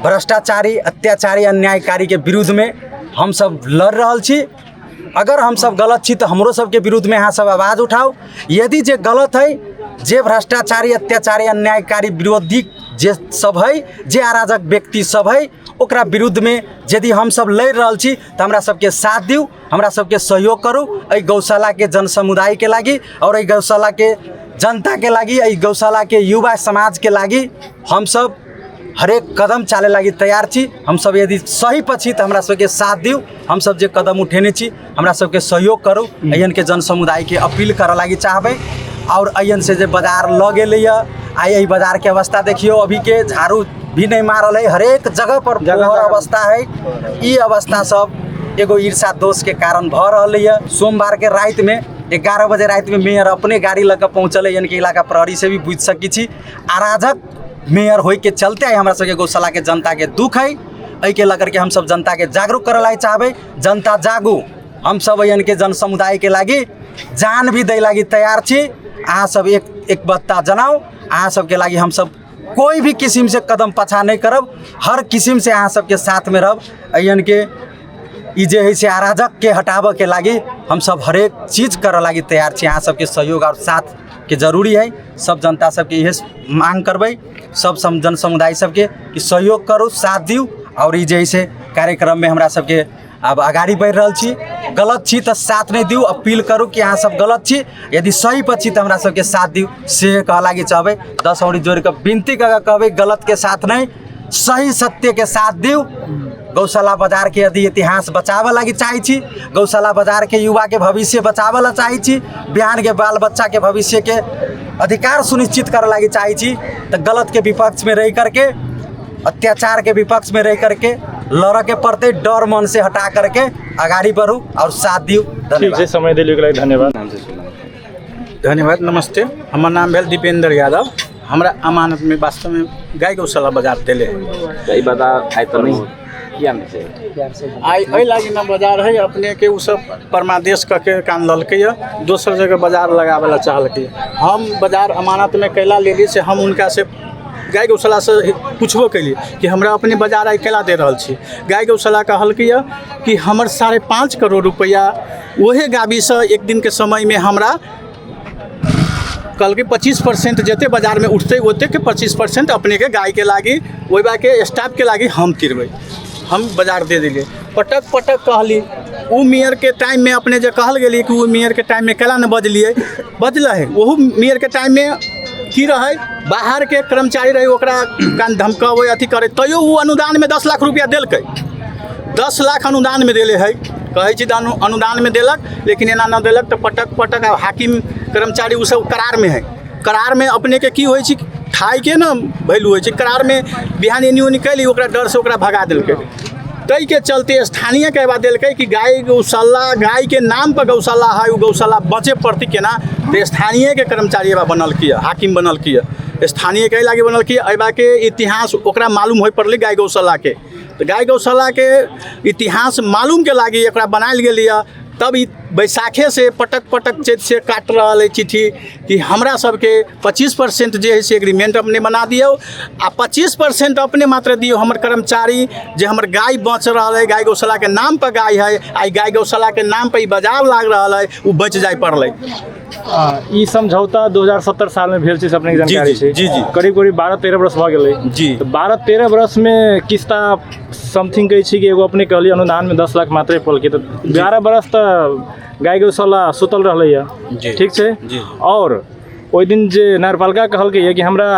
भ्रष्टाचारी अत्याचारी अन्यायकारी के विरुद्ध में हम सब लड़ रहल छी। अगर हम सब गलत छी तो हमरो सबके विरुद्ध में अहाँ सब आवाज़ उठाओ। यदि जे गलत है, जे भ्रष्टाचारी अत्याचारी अन्यायकारी विरोधी जे सब है, जे अराजक व्यक्ति सब है, ओकरा विरुद्ध में यदि हम सब लड़ रहल छी तो हमरा सबके साथ दिउ, हमरा सबके सहयोग करू। एहि गौशाला के जन समुदाय के लागी और एहि गौशाला के जनता के लागी, एहि गौशाला के युवा समाज के लागी हम सब हरेक कदम चाले लागी तैयार छी। हम सब यदि सही पछी तो हमरा सबके साथ दिउ, हम सब जे कदम उठेने छी हमरा सबके सहयोग करू। अयन के जन समुदाय के अपील करे लागी चाहबे। और अयन से जे बाजार ल गेलै आई यही बाजार के अवस्था देखियो, अभी के झाड़ू भी नहीं मारल है, हरेक जगह पर जगह अवस्था है। ये अवस्था सब एगो ईर्षा दोष के कारण भ रही है। सोमवार के रात में 11 बजे रात में मेयर अपने गाड़ी लग पहुँचल, यानी कि इलाका प्रहरी से भी बुझ सकी छी अराजक मेयर होय के चलते हमरा सबके गौशाला के जनता के दुख है। एहि के लेकर के हम सब जनता के जागरूक करे लागी चाहबे। जनता जागू, हम सब यानी के जन समुदाय के लागी जान भी दे लागी तैयार छी। अहाँ सब एक बत्ता जनाओ, अहाँ सबके लागी हम सब कोई भी किस्म से कदम पछा नहीं करब, हर किस्म से अहाँ सबके साथ में रहब। यानी के ई जे है से अराजक के हटाबे के लागी हम सब हरेक चीज़ करे लागी तैयार छी। अहाँ सबके सहयोग और साथ के जरूरी है। सब जनता सबके यह मांग करबै, सब जन समुदाय सबके कि सहयोग करू, साथ दिउ। और ई जे है से कार्यक्रम में हमरा सबके अब आगाड़ी बढ़ रहल छी। गलत छी तो साथ नहीं दिउ, अपील करू कि अहाँ सब गलत छी, यदि सही पर छी तो हमरा सबके साथ दिउ से कह लागी चाहबै। 10 औरी जोड़ के विनती करके कहबै गलत के साथ नहीं, सही सत्य के साथ दिउ। गौशाला बाजार के यदि इतिहास बचावे लागी चाहे छी, गौशाला बाजार के युवा के भविष्य बचावे ला चाहे छी, बिहान के बाल बच्चा के भविष्य के अधिकार सुनिश्चित करे लागी चाहे छी, तो गलत के विपक्ष में रह करके, अत्याचार के विपक्ष में रह करके लड़ के पड़ते, डर मन से हटा करके आगाड़ी बढ़ू और साथ दियो। धन्यवाद समय दिलू के लिए धन्यवाद। धन्यवाद। नमस्ते, हमार नाम भेल दीपेंद्र यादव। हमरा अमानत में वास्तव में गाय गौशाला बाजार दिले गाय बाजार आय तो नहीं आई लागी ना बाजार है अपने के उ सब परमादेश करके कान ललके दोसर जगह बाजार लगावे ला चाहलके। हम बाजार अमानत में कैला लेली से हम उनका से गाय गौशाला से पूछबो कैली कि हमरा अपने बाजार आई कैला दे रहल छी। गाय गौशाला कहलकै कि हमर 5.5 करोड़ रुपया वही गाबी से एक दिन के समय में हमरा कल के 25% जते बाजार में उठते ओते के 25% अपने के गाय के लागी वही बा के स्टाफ के लागी हम तिरबै, हम बाजार दे दिले। पटक पटक कहली उ मेयर के टाइम में अपने जो कहल गेली कि उ मेयर के टाइम में कैला न बदलिए, बदला है। वही मेयर के टाइम में की रहे बाहर के कर्मचारी रहे ओकरा कान धमकावे अथी करे तैयो वो अनुदान में 10 लाख रुपया देलकै 10 लाख अनुदान में देले है कहै छी अनुदान में देलक लेकिन एना न देलक तो पटक हाकिम कर्मचारी उ सब करार में है करार में अपने के की होइ छै खाई के न वैल्यू होइ छै करार में बिहान एनी निकली ओकरा डर से ओकरा भगा देलकै तई के चलते स्थानीय के बाद देलकै कि गाय गौशाला गाय के नाम पर गौशाला है उ गौशाला बचे पड़ती केना तो स्थानीय के कर्मचारी बनल किया हाकिम बनल किया स्थानीय के लागे बनल किया एबा के इतिहास ओकरा मालूम हो पड़लै गाय गौशाला के तो गाय गौशाला के इतिहास मालूम के लागी एकरा बनायल गेल यऽ तब बैसाखे से पटक चेत से काट रहा है चिट्ठी कि हमरा सबके 25% जे है से एग्रीमेंट अपने बना दियो आ 25% अपने मात्र दियो हमर कर्मचारी जे हमर गाय बच रहा है गाय गौशाला के नाम पर गाय है आई गाय गौशाला के नाम पर बाजार लाग रहा है वो बच जाए पड़ल ई समझौता 2070 साल में भेल छै अपने के जानकारी छै जी करीब 12-13 वर्ष भ गेलै जी तो 12-13 वर्ष में किस्ता समथिंग कहै छी कि एगो अपने कहली अनुदान में 10 लाख मात्रे पलकै तो 12 वर्ष तो गाय गौशाला सुतल रहलै है ठीक छै और ओहि दिन जे नगरपालिका कहलकै है कि हमरा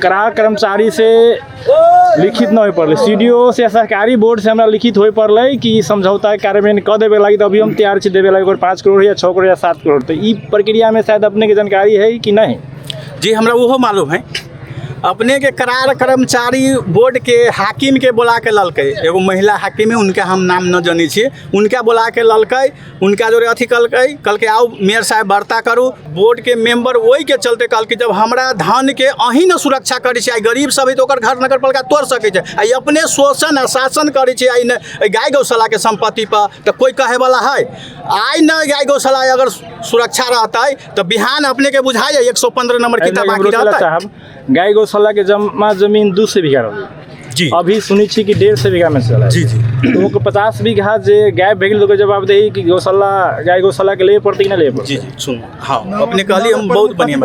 करार कर्मचारी से लिखित न हो पड़लै CDO से सरकारी बोर्ड से हमरा लिखित हो पड़लै कि समझौता कार्यान्वयन कऽ देवे लागी तो अभी हम तैयार छी देवे लागी 5 करोड़ या 6 करोड़ या 7 करोड़ तो ई प्रक्रिया में शायद अपने के जानकारी है कि नहीं जी हमरा वो मालूम है अपने के करार कर्मचारी बोर्ड के हाकिम के बुला के ललकै एगो महिला हाकिम है उनका हम नाम न जानी छियै उनका बुला के ललकै उनका जो अथी कहलकै आओ मेयर साहब वार्ता करू बोर्ड के मेंबर वही के चलते कहलकै जब हमरा धन के अहीं न सुरक्षा करै छै गरीब सब है तो ओकर घर नगरपालिका तोड़ सकै छै आई अपने शोषण शासन करै छै आई न गाय गौशाला के संपत्ति पर तो कोई कहे वाला है आई न गाय गौशाला अगर सुरक्षा रहता तो बिहान अपने के बुझाई 115 नंबर किताब बाकी रहता गाय गौशाला के जमा जमीन 200 बीघा रही जी अभी सुनी छी कि 150 बीघा में चला जी तो वो 50 बीघा जे गाय भेगिल तो जवाब दही कि गौशाला गाय गौशाला के लिए पड़ती कि नहीं ले पड़ती जी सुन हाँ अपने कहली हम बहुत बढ़िया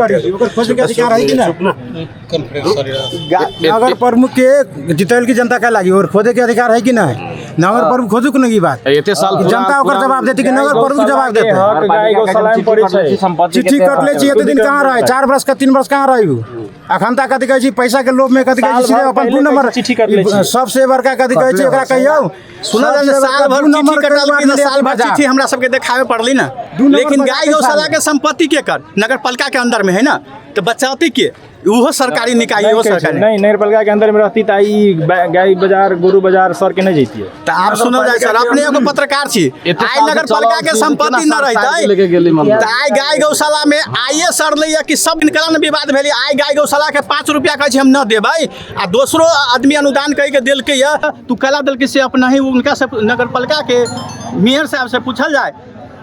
नगर प्रमुख के जितैल की जनता का लागी और खोदे के अधिकार है कि नहीं नगर प्रमुख खोदू को नहीं बात जनता ओकर जवाब देती कि नगर प्रमुख जवाब देते गाय गौशाला में पड़ी छै चिट्ठी कट ले छी एते दिन कहां रहे 4 वर्ष का 3 वर्ष कहां रही अखन तक कथी कहै छी पैसा के लोभ में कथी कहै छी अपन फोन नंबर चिट्ठी कट ले छी सबसे बड़का कथी कहै छी ओकरा कहियो सुना साल भर चिट्ठी कटल साल भर चिट्ठी हमरा सबके देखावे पड़ली ना लेकिन गाय गौशाला के संपत्ति के कर नगरपालिका के अंदर में है ना तो बचाती के वो सरकारी निकाय वो सरकारी नहीं नगरपालिका के अंदर में रहती तो गाय बाजार गोरू बाजार सर के नहीं जीती है तो आप सुनो जाए सर अपने एगो पत्रकार छी आई नगरपालिका के संपत्ति न रहता तो आई गाय गौशाला में आइए सर ले कि सब निकलन विवाद भेली आई गाय गौशाला के 5 रुपया कहै छी हम न देबै आ दोसरो आदमी अनुदान कह के देलकै या तू कला देलकै से अपना ही उनका से नगरपालिका के मेयर साहब से पूछल जाए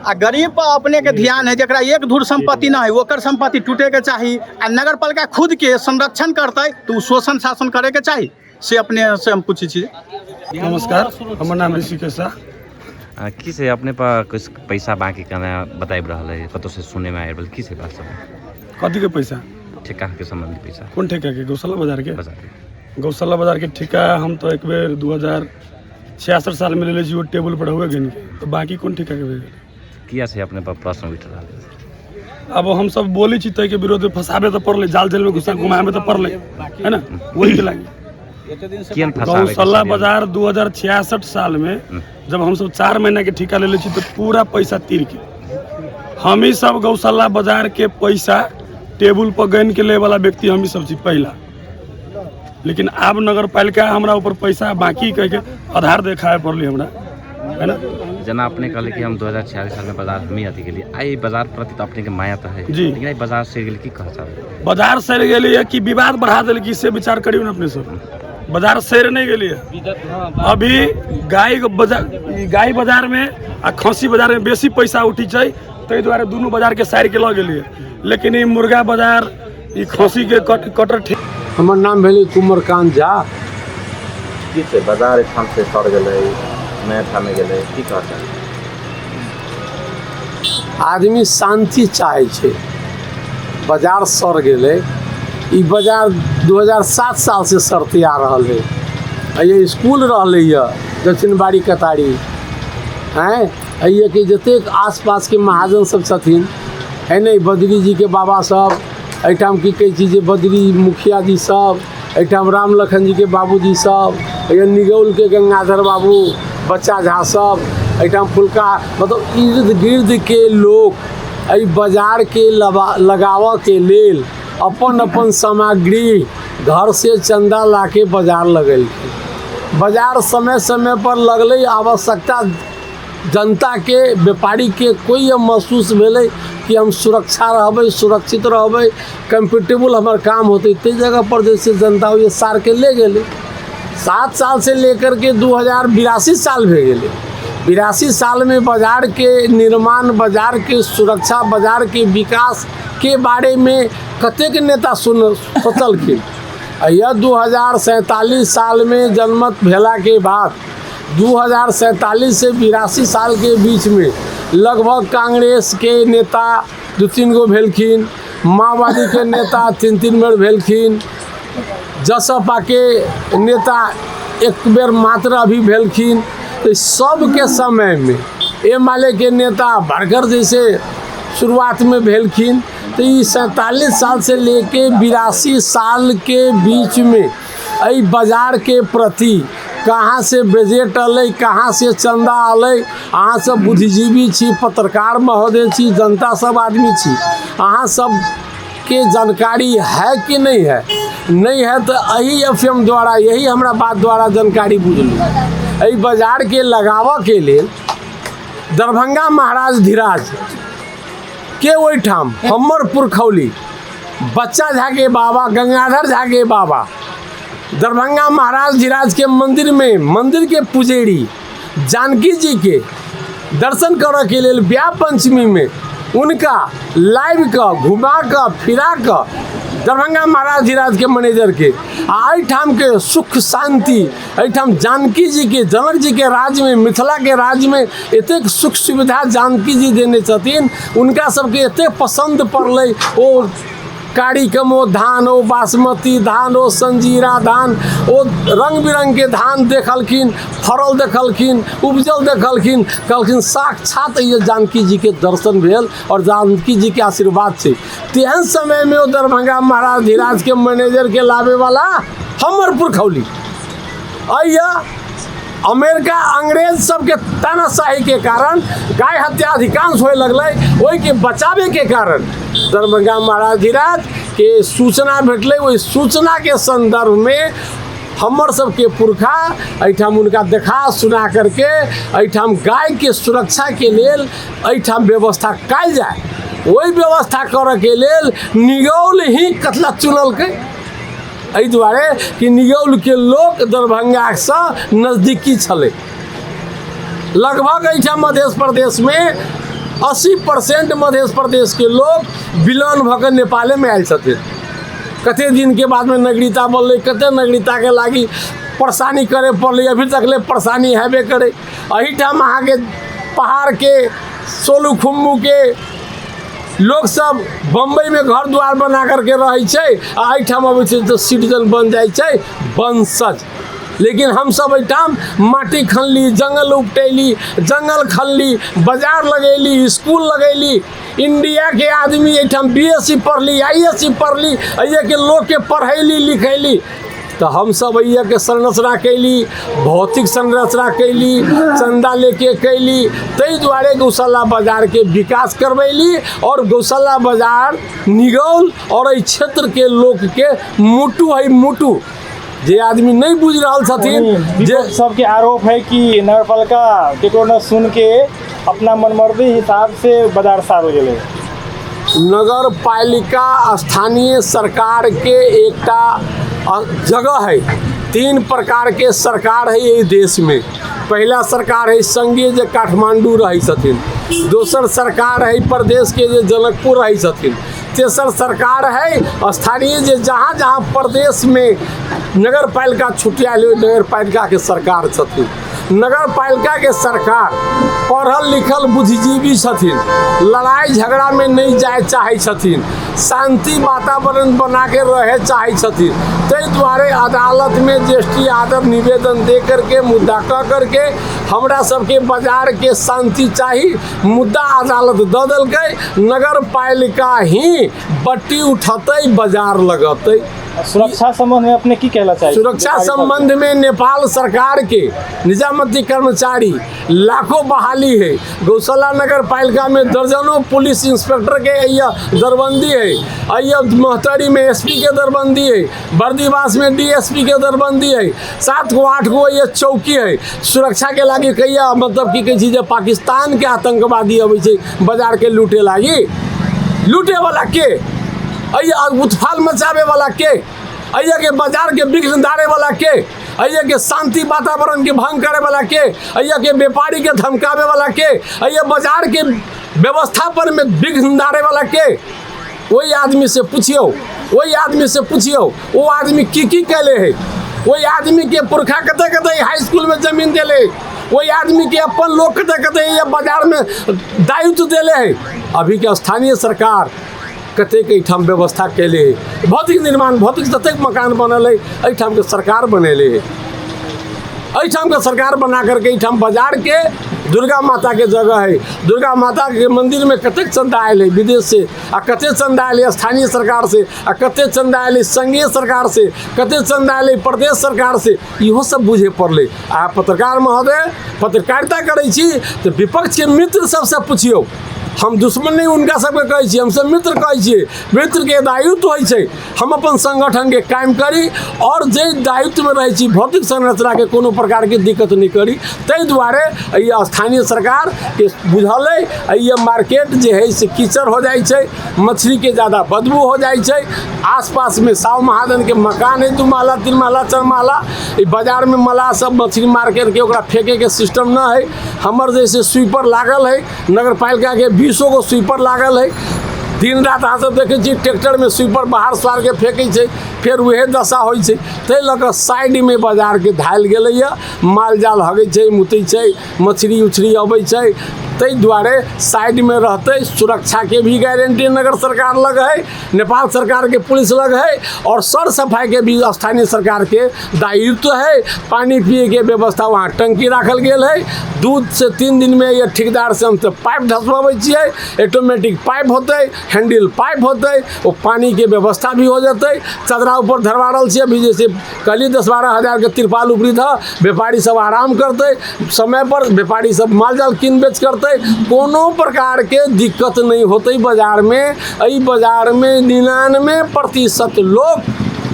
आ गरीब पर अपने के ध्यान है जरा एक धूर संपत्ति ना है ओकर संपत्ति टूटे के चाहिए आ नगरपालिका खुद के संरक्षण करते तो शोषण शासन करे के चाहिए से अपने से हम पूछे छी नमस्कार हमर नाम ऋषिकेश शाह की से अपने पर कुछ पैसा बाकी करना बताइब रहा है कतो से सुने में आयल की से बात सब कथी के पैसा ठेका के संबंधी पैसा कौन ठेका के गौशाला बाजार के गौशाला बाजार के ठेका हम तो एक बेर 2066 साल में ले ली वो टेबल पर हुए गन तो बाकी कौन ठेका के भेल किया से अपने पर प्रश्न उठ रहा है अब हम सब बोले छी तय के विरोध में फसाबे तो पड़ले जाल जेल में घुसा घुमावे तो पड़ले है ना वही के लागी गौशाला बाजार 2066 साल में जब हम सब 4 महीना के ठेका ले ली तो पूरा पैसा तीर के हम ही सब गौशाला बाजार के पैसा टेबल पर गन के ले वाला व्यक्ति हम ही सब छी पहला लेकिन अब नगर पालिका हमरा ऊपर पैसा बाकी कह के आधार देखाए पड़ली हमरा है ना जना अपने कहले कि हम 2046 साल में बाजार हमें अथी के लिए आई बाजार प्रति तो अपने के माया तो है जी लेकिन बाजार से गेल की कह चाहे बाजार सर गेली है कि विवाद बढ़ा देल कि से विचार करियो ना अपने सब बाजार सर नहीं गेली है अभी गाय बाजार में आ खसी बाजार में बेसी पैसा उठी छै तै द्वारा दोनों बाजार के साइड के लग गेली है लेकिन ई मुर्गा बाजार ई खसी के कटर हमर नाम भेलै कुमारकांत झा की से बाजार ठाम से सर गेलै नया ठामे गेलै की कहता आदमी शांति चाहे छे बाजार सर गेलै ई बाजार 2007 साल से सरते आ रहल है ये स्कूल रहलै है दक्षिणबाड़ी कतारी हैं ये कि जतेक आसपास के महाजन सब छथिन है नहीं बद्री जी के बाबा सब एहिठाम की कहै छी जे बद्री मुखिया जी सब, एहिठाम राम लखन जी के बाबूजी सब, निगौल के गंगाधर बाबू, बच्चा झा सब, एहिठाम फुलका, मतलब इर्द गिर्द के लोग एहि बाजार के लगाव के लेल अपन अपन सामग्री घर से चंदा ला के बाजार लगेलखिन। बाजार समय समय पर लगले, आवश्यकता जनता के, व्यापारी के कोई महसूस भेले कि हम सुरक्षा रहबै, सुरक्षित रहबै, कंफर्टेबल हमार काम होते, ते जगह पर जैसे जनता ये सार के ले गए। 7 साल से लेकर के 2082 साल भे गए। 82 साल में बाजार के निर्माण, बाजार के सुरक्षा, बाजार के विकास के बारे में कतेक नेता सोचलखिन। यह 2047 साल में जनमत भेला के बाद 2047 से 82 साल के बीच में लगभग कांग्रेस के नेता 2-3 गो भेलखिन, माओवादी के नेता 3-3 बेर भेलखिन, जसपा के नेता 1 बेर मात्र अभी भेलखिन। तो सब के समय में एमएलए के नेता भरकर जैसे शुरुआत में भेलखिन। तो ये 47 साल से लेके 82 साल के बीच में एहि बाजार के प्रति कहाँ से बजट अलै, कहाँ से चंदा अलै, अहाँ सब बुद्धिजीवी छी, पत्रकार महोदय छी, जनता सब आदमी छी, अहाँ सब के जानकारी है कि नहीं है? नहीं है तो यही एफएम द्वारा, यही हमरा बात द्वारा जानकारी बुझलू। एहि बाजार के लगावा के लिए दरभंगा महाराज धीराज के ओहिठाम हमर पुरखौली बच्चा झा के बाबा, गंगाधर झा के बाबा, दरभंगा महाराज धीराज के मंदिर में, मंदिर के पुजेरी जानकी जी के दर्शन करे के लिए ब्याह पंचमी में उनका लाइव का घुमा का फिरा का दरभंगा महाराज धीराज के मैनेजर के एहिठाम के सुख शांति, एहिठाम जानकी जी के, जनक जी के राज्य में, मिथिला के राज्य में एतेक सुख सुविधा जानकी जी देने छथिन। उनका सबके एते पसंद पड़लै। ओ कारी कमो धान, ओ बासमती धान, ओ संजीरा धान, ओ रंग बिरंग के धान देखलखिन, फरल देखलखिन, उपजल देखलखिन, कहलखिन साक्षात ये जानकी जी के दर्शन भेल और जानकी जी के आशीर्वाद छै। तेहन समय में ओ दरभंगा महाराज धीराज के मैनेजर के लावे वाला हमर पुरखौली अमेरिका अंग्रेज सबके तानाशाही के कारण गाय हत्या अधिकांश होए लगलै। ओहि के बचावे के कारण दरभंगा महाराज धीराज के सूचना भेटलै। ओहि सूचना के संदर्भ में हमर सबके पुरखा एहिठाम उनका देखा सुना करके एहिठाम गाय के सुरक्षा के लेल एहिठाम व्यवस्था कयल जाए। ओहि व्यवस्था करे के लेल निगौल ही कतला चुनलकै। एहि दुआरे कि निगौल के लोग दरभंगा से नजदीकी छले। लगभग एहिठाम मध्य प्रदेश में 80% मध्य प्रदेश के लोग विलयन भऽ कऽ नेपाले में आयल छथिन। कते दिन के बाद में नागरिकता बनलै, कते नागरिकता के लागी परेशानी करे पड़लै, अभी तक ले परेशानी हेबे करे। एहिठाम अहाँ के पहाड़ के, सोलू खुम्बू के लोग सब बम्बई में घर द्वार बना करके रहे छै, एहिठाम अबै छै तो सिटीजन बन जाए छै वंशज। लेकिन हम सब एहिठाम माटी खनली, जंगल उपटैली, जंगल खनली, बाजार लगैली, स्कूल लगैली। इंडिया के आदमी एहिठाम BSc पढ़ली, ISc पढ़ली, अइए के लोग के पढ़ैली लिखैली। तो हम सब अइए के संरचना कैली, भौतिक संरचना कैली, चंदा लेके कैली। ताहि दुआरे गौशाला बाजार के विकास करवैली और गौशाला बाजार निगौल और एहि क्षेत्र के लोग के मुटु है मुटु। जे आदमी नहीं बुझ रहा छथिन, जे सबके आरोप है कि नगरपालिका केकरो न सुन के अपना मनमर्जी हिसाब से बाजार साफ हो गेलै। नगर पालिका स्थानीय सरकार के एकटा जगह है। 3 प्रकार के सरकार है ये देश में। पहला सरकार है संघीय जे काठमांडू रही छथिन, दोसर सरकार है प्रदेश के जे जनकपुर रही छथिन, तेसर सरकार है स्थानीय जे जहाँ जहाँ प्रदेश में नगर पालिका छुटियाल नगर पालिका के सरकार छथिन। नगर पालिका के सरकार पढ़ल लिखल बुद्धिजीवी छथिन, लड़ाई झगड़ा में नहीं जाए चाहे छथिन, शांति वातावरण बना के रहे चाहे छथिन। ताहि दुआरे अदालत में ज्येष्ठी आदर निवेदन दे करके मुद्दा कह करके हमरा सबके बाजार के शांति चाहिए, मुद्दा अदालत दे देलकै, नगर पालिका ही बट्टी उठतै, बाजार लगतै। सुरक्षा संबंध में अपने की कहना चाहिए? सुरक्षा संबंध में नेपाल सरकार के निजामती कर्मचारी लाखों बहाली है। गौशाला नगर पालिका में दर्जनों पुलिस इंस्पेक्टर के दरबंदी है, महतरी में एसपी के दरबंदी है, बर्दीवास में डीएसपी के दरबंदी है, 7 गो 8 गो ये चौकी है। सुरक्षा के लागी कहिया मतलब की कही जे पाकिस्तान के आतंकवादी अबै छै बाजार के लूटे लागी, लूटे वाला के उत्फाल मचावे वाला के, के बाजार के विघ्न डाले वाला के, के शांति वातावरण के भंग करे वाला के व्यापारी के धमकावे वाला के, बाजार के व्यवस्था पर में विघ्न डाले वाला के। वही आदमी से पूछियो, वो आदमी की कैले है, वही आदमी के पुरखा कते कते हाई स्कूल में जमीन दिले, वही आदमी के अपन लोग कते कते ये बाजार में दायित्व दिले है। अभी के स्थानीय सरकार कतेक एहिठाम व्यवस्था कैले है, भौतिक निर्माण भौतिक ततेक मकान बनल है, एहिठाम के सरकार बनेले है, एहिठाम के सरकार बना करके एहिठाम बाजार के दुर्गा माता के जगह है, दुर्गा माता के मंदिर में कतेक चंदा आयल है विदेश से, आ कतेक चंदा आयल है स्थानीय सरकार से, आ कतेक चंदा आयल है संघीय सरकार से, कतेक चंदा आयल है प्रदेश सरकार से, इहो सब बुझे पड़ले। आ पत्रकार महोदय पत्रकारिता करै छी तो विपक्ष के मित्र सबसे पूछियो, हम दुश्मन नहीं उनका सबके कहै छी, हमसे मित्र कहै छियै, मित्र के दायित्व होइ छै हम अपन संगठन के कायम करी और जे दायित्व में रहै छी भौतिक संरचना के कोनो प्रकार के दिक्कत नहीं करी। ताहि दुआरे ये स्थानीय सरकार के बुझल है, ये मार्केट जे है से कीचड़ हो जाइ छै, मछली के ज़्यादा बदबू हो जाइ छै, आसपास में साव महाजन के मकान है 2 महला 3 महला 4 महला, बाजार में मला सब मछली मार्केट के ओकरा फेंके के सिस्टम न है। हमर जैसे स्वीपर लागल है, नगर पालिका के 20 गो स्वीपर लागल है, दिन रात अहाँ सब देखै छी ट्रैक्टर में स्वीपर बाहर स्वार के फेंकै छै, फिर वह दशा होइ छै। ताहि लऽ कऽ साइड में बाजार के धायल गेलैया, माल जाल हगै छै मुतै छै, मछली उछली अबै छै, ताहि दुआरे साइड में रहते, सुरक्षा के भी गारंटी नगर सरकार लग है, नेपाल सरकार के पुलिस लग है, और सर सफाई के भी स्थानीय सरकार के दायित्व है। पानी पिए के व्यवस्था वहाँ टंकी राखल गेल है, 2 से 3 दिन में ये ठेकेदार से हम तो पाइप धसवाबै छियै, ऑटोमेटिक पाइप होते, हैंडल पाइप होते, वो पानी के व्यवस्था भी हो जाते। चदरा ऊपर धरवारल छै, अभी जैसे कल 10-12 हज़ार के तिरपाल उपरी था, व्यापारी सब आराम करते, समय पर व्यापारी सब माल जाल किन बेच करते, कोनो प्रकार के दिक्कत नहीं होते बाजार में। एहि बाजार में 99% लोग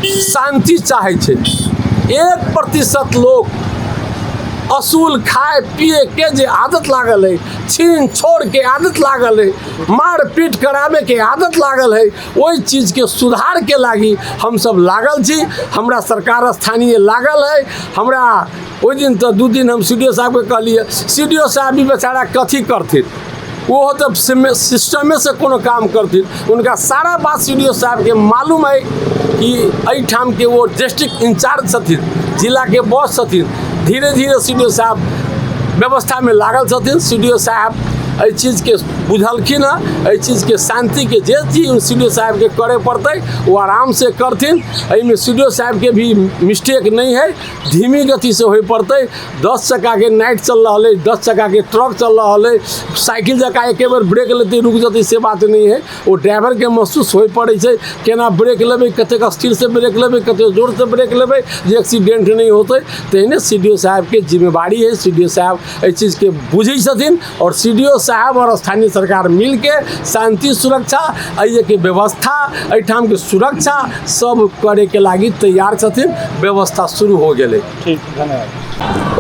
शांति चाहे छे, 1% लोग असूल खाए पिए के जे आदत लागल है, छीन छोड़ के आदत लागल है, मार पीट करावे के आदत लागल है, वही चीज के सुधार के लागी हम सब लागल छी। हमरा सरकार स्थानीय लागल है। हमरा ओहि दिन तो 2 दिन हम सीडीओ साहब के कहलिए, सीडीओ साहब भी बेचारा कथी करथिन, वो तो सिस्टम से कोनो काम करथिन, उनका सारा बात सीडीओ साहब के मालूम है कि एहिठाम के वो डिस्ट्रिक्ट इंचार्ज छथिन, जिला के बॉस छथिन। धीरे धीरे सीडीओ साहब व्यवस्था में लागल छथिन। सीडीओ साहब एहि चीज़ के बुझलखिन है, एहि चीज़ के शांति के जे चीज सीडीओ साहब के करे पड़ते वो आराम से करथिन। एहिमे सीडीओ साहब के भी मिस्टेक नहीं है, धीमी गति से हो पड़ते। 10 चक्का के नाइट चल रहा है, 10 चक्का के ट्रक चल रहा है, साइकिल जका एक बार ब्रेक लेते रुक जाते से बात नहीं है। वो ड्राइवर के महसूस हो पड़े छै, केना ब्रेक लेबै, कतेक स्थिर से ब्रेक लेबै, कतेक जोर से ब्रेक लेबै जे एक्सीडेंट नहीं होते। तेहने सीडीओ साहब के जिम्मेवारी है, सीडीओ साहब एहि चीज़ के बुझै छथिन और सीडीओ साहब और स्थानीय सरकार मिल के शांति सुरक्षा एहि के व्यवस्था एहिठाम के सुरक्षा सब करे के लागी तैयार छथिन। व्यवस्था शुरू हो गेलै। ठीक, धन्यवाद।